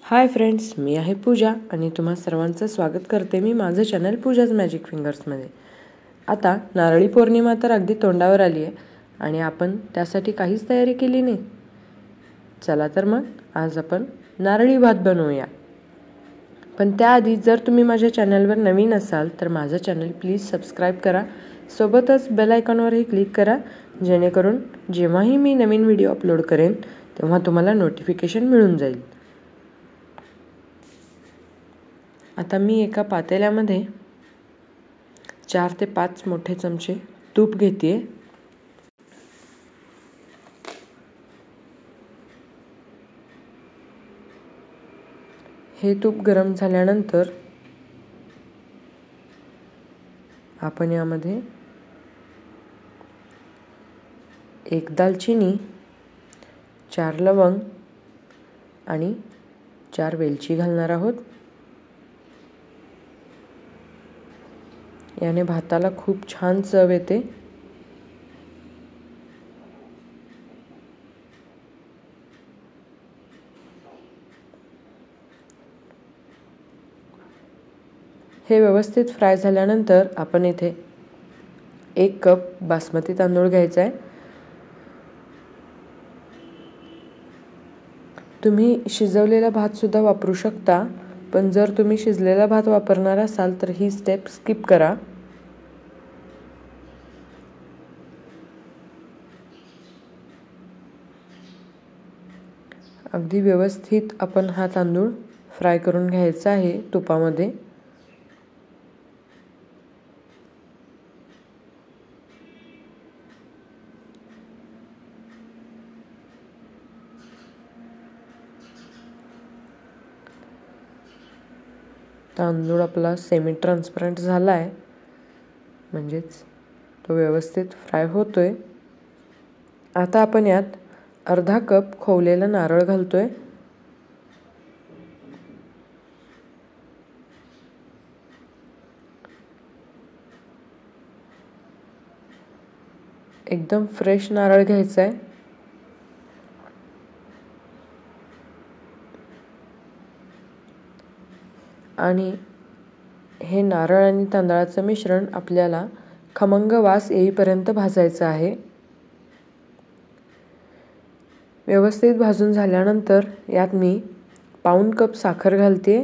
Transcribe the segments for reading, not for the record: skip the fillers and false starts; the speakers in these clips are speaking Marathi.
हाय फ्रेंड्स, मी आहे पूजा आणि तुम्हा सर्वांचं स्वागत करते मी माझं चॅनल पूजाज मॅजिक फिंगर्समध्ये. आता नारळी पौर्णिमा तर अगदी तोंडावर आली आहे आणि आपण त्यासाठी काहीच तयारी केली नाही. चला तर मग आज आपण नारळी भात बनवूया. पण त्याआधी जर तुम्ही माझ्या चॅनलवर नवीन असाल तर माझं चॅनल प्लीज सबस्क्राईब करा. सोबतच बेल आयकॉनवरही क्लिक करा, जेणेकरून जेव्हाही मी नवीन व्हिडिओ अपलोड करेन तेव्हा तुम्हाला नोटिफिकेशन मिळून जाईल. आता मी एका पातेल्यामध्ये 4 ते 5 मोठे चमचे तूप घेते. हे तूप गरम झाल्यानंतर आपण यामध्ये 1 दालचिनी, 4 लवंग आणि 4 वेलची घालणार आहोत. याने भाताला खूप छान चव येते. हे व्यवस्थित फ्राय झाल्यानंतर आपण इथे 1 कप बासमती तांदूळ घ्यायचा आहे. तुम्ही शिजवलेला भात सुद्धा वापरू शकता, पण जर तुम्ही शिजलेला भात वापरणार असाल तर ही स्टेप स्किप करा. अगदी व्यवस्थित आपण हा तांदूळ फ्राय करून घ्यायचा आहे तुपामध्ये. तांदूळ आपला सेमी ट्रान्सपरंट झाला आहे, म्हणजेच तो व्यवस्थित फ्राय होतोय. आता आपण यात अर्धा कप खोवलेला नारळ घालतोय. एकदम फ्रेश नारळ घ्यायचा आहे. आणि हे नारळ आणि तांदळाचं मिश्रण आपल्याला खमंग वास येईपर्यंत भाजायचं आहे. व्यवस्थित भाजून झाल्यानंतर यात मी पाऊण कप साखर घालते.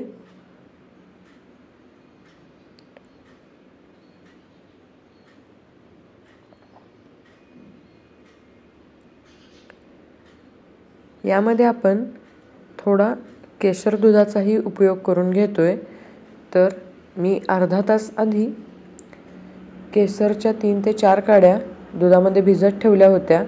यामध्ये आपण थोडा केशर दुधाचाही उपयोग करून घेतोय. तर मी अर्धा तास आधी केसरच्या 3 ते 4 काड्या दुधामध्ये भिजत ठेवल्या होत्या.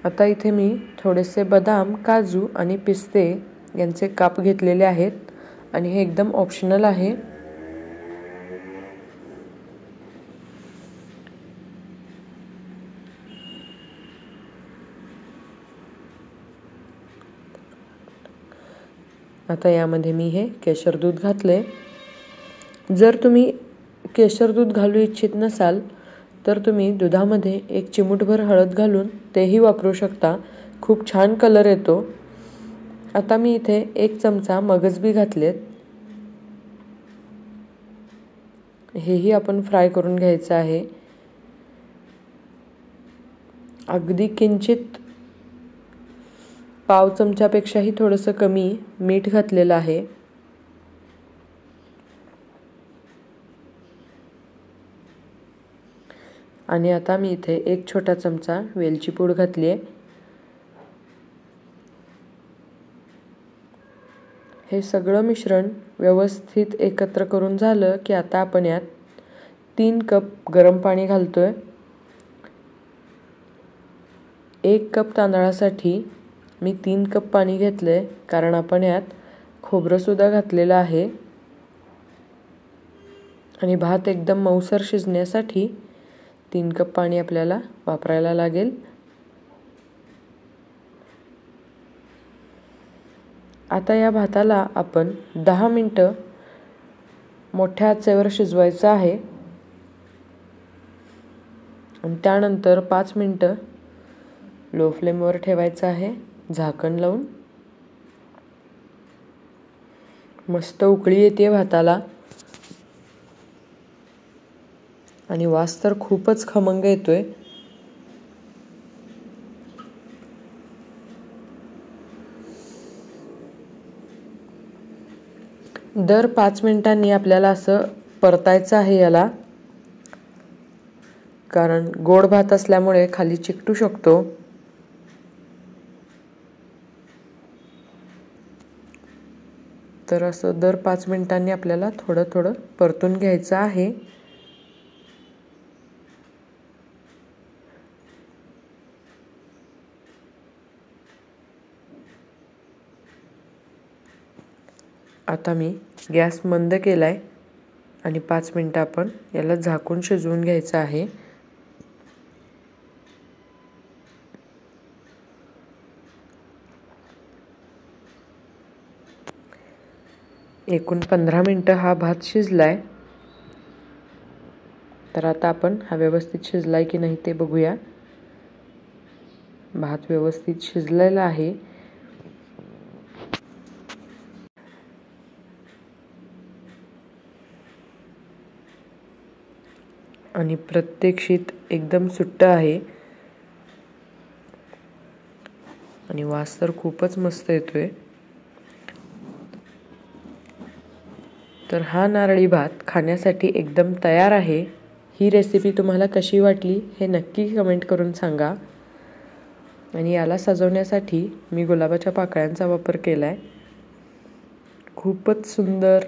आता इथे मी थोडेसे बदाम, काजू आणि पिस्ते यांचे काप घेतलेले आहेत आणि हे एकदम ऑप्शनल आहे. आता यामध्ये मी हे केशर दूध घातले. जर तुम्ही केशर दूध घालू इच्छित नसाल तर तुम्ही दुधामध्ये 1 चिमूटभर हळद घालून तेही वापरू शकता. खूप छान कलर येतो. आता मी इथे 1 चमचा मगजबी घातलेत. हेही आपण फ्राय करून घ्यायचं आहे. अगदी किंचित पाव चमच्यापेक्षाही थोडंसं कमी मीठ घातलेलं आहे. आणि आता मी इथे 1 छोटा चमचा वेलची पूड घातली आहे. हे सगळं मिश्रण व्यवस्थित एकत्र करून झालं की आता आपण यात 3 कप गरम पाणी घालतोय. 1 कप तांदळासाठी मी 3 कप पाणी घेतलंय, कारण आपण यात खोबरं सुद्धा घातलेलं आहे. आणि भात एकदम मऊसर शिजण्यासाठी 3 कप पाणी आपल्याला वापरायला लागेल. आता या भाताला आपण 10 मिनिटं मोठ्या आचेवर शिजवायचं आहे आणि त्यानंतर 5 मिनिटं लो फ्लेमवर ठेवायचं आहे. झाकण लावून मस्त उकळी येते भाताला आणि वास तर खूपच खमंग येतोय. दर 5 मिनिटांनी आपल्याला असं परतायचं आहे याला, कारण गोड भात असल्यामुळे खाली चिकटू शकतो. तर असं दर 5 मिनिटांनी आपल्याला थोडं थोडं परतून घ्यायचं आहे. आता मी गॅस मंद केलाय आणि 5 मिनिटं आपण याला झाकून शिजवून घ्यायचं आहे. एकूण 15 मिनिटं हा भात शिजलाय. तर आता आपण हा व्यवस्थित शिजलाय की नाही ते बघूया. भात व्यवस्थित शिजलेला आहे. आणि प्रत्येक शीत एकदम सुट्ट आहे आणि वास तर खूपच मस्त येतोय. तर हा नारळी भात खाण्यासाठी एकदम तयार आहे. ही रेसिपी तुम्हाला कशी वाटली हे नक्की कमेंट करून सांगा. आणि याला सजवण्यासाठी मी गुलाबाच्या पाकळ्यांचा वापर केलाय. खूपच सुंदर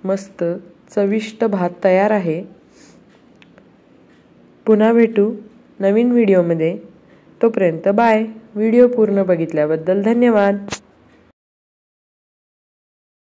मस्त चविष्ट भात तयार आहे. पुन्हा भेटू नवीन व्हिडिओमध्ये. तोपर्यंत बाय. व्हिडिओ पूर्ण बघितल्याबद्दल धन्यवाद.